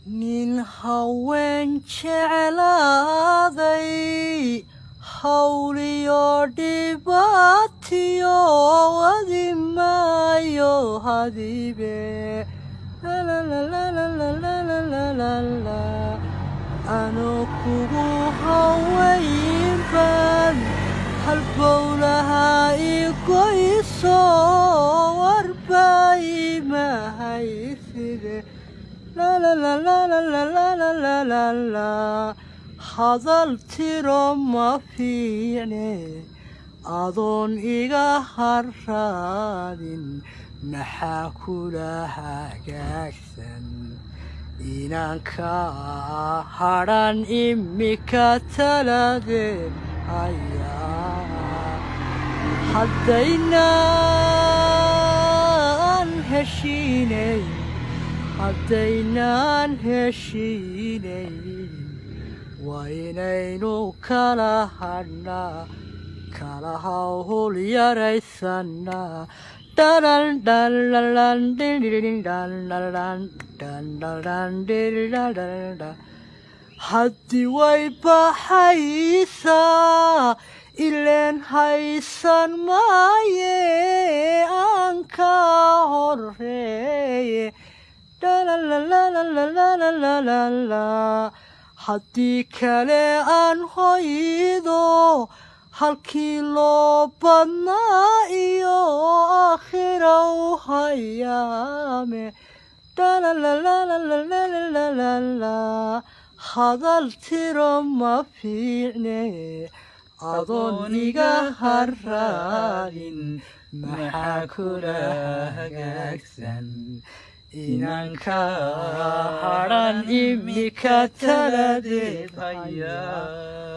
nin haween jeclaaday hawliyo dhibaatiyo wadi maayo hadibe ano kugu hawaynban halbowlaha igoyso warbaymahayfide hadal tiro ma fiicne adoon iga harraadin maxaa kula hagaagsan inaan ka hadhan imika taladeen hayaa haddaynaan heshiinay waa inaynu kala hadhnaa kala hawl yaraysanaa haddii way baxaysaa ileen haysan maaye aan ka horeeye haddii kale aan hoydo halkii loo badnaa iyo aakhira u hayaame hadal tiro ma fiicne adoon iga harraadin maxaa kula hagaagsan inaan ka hadhan imika taladeed hayaa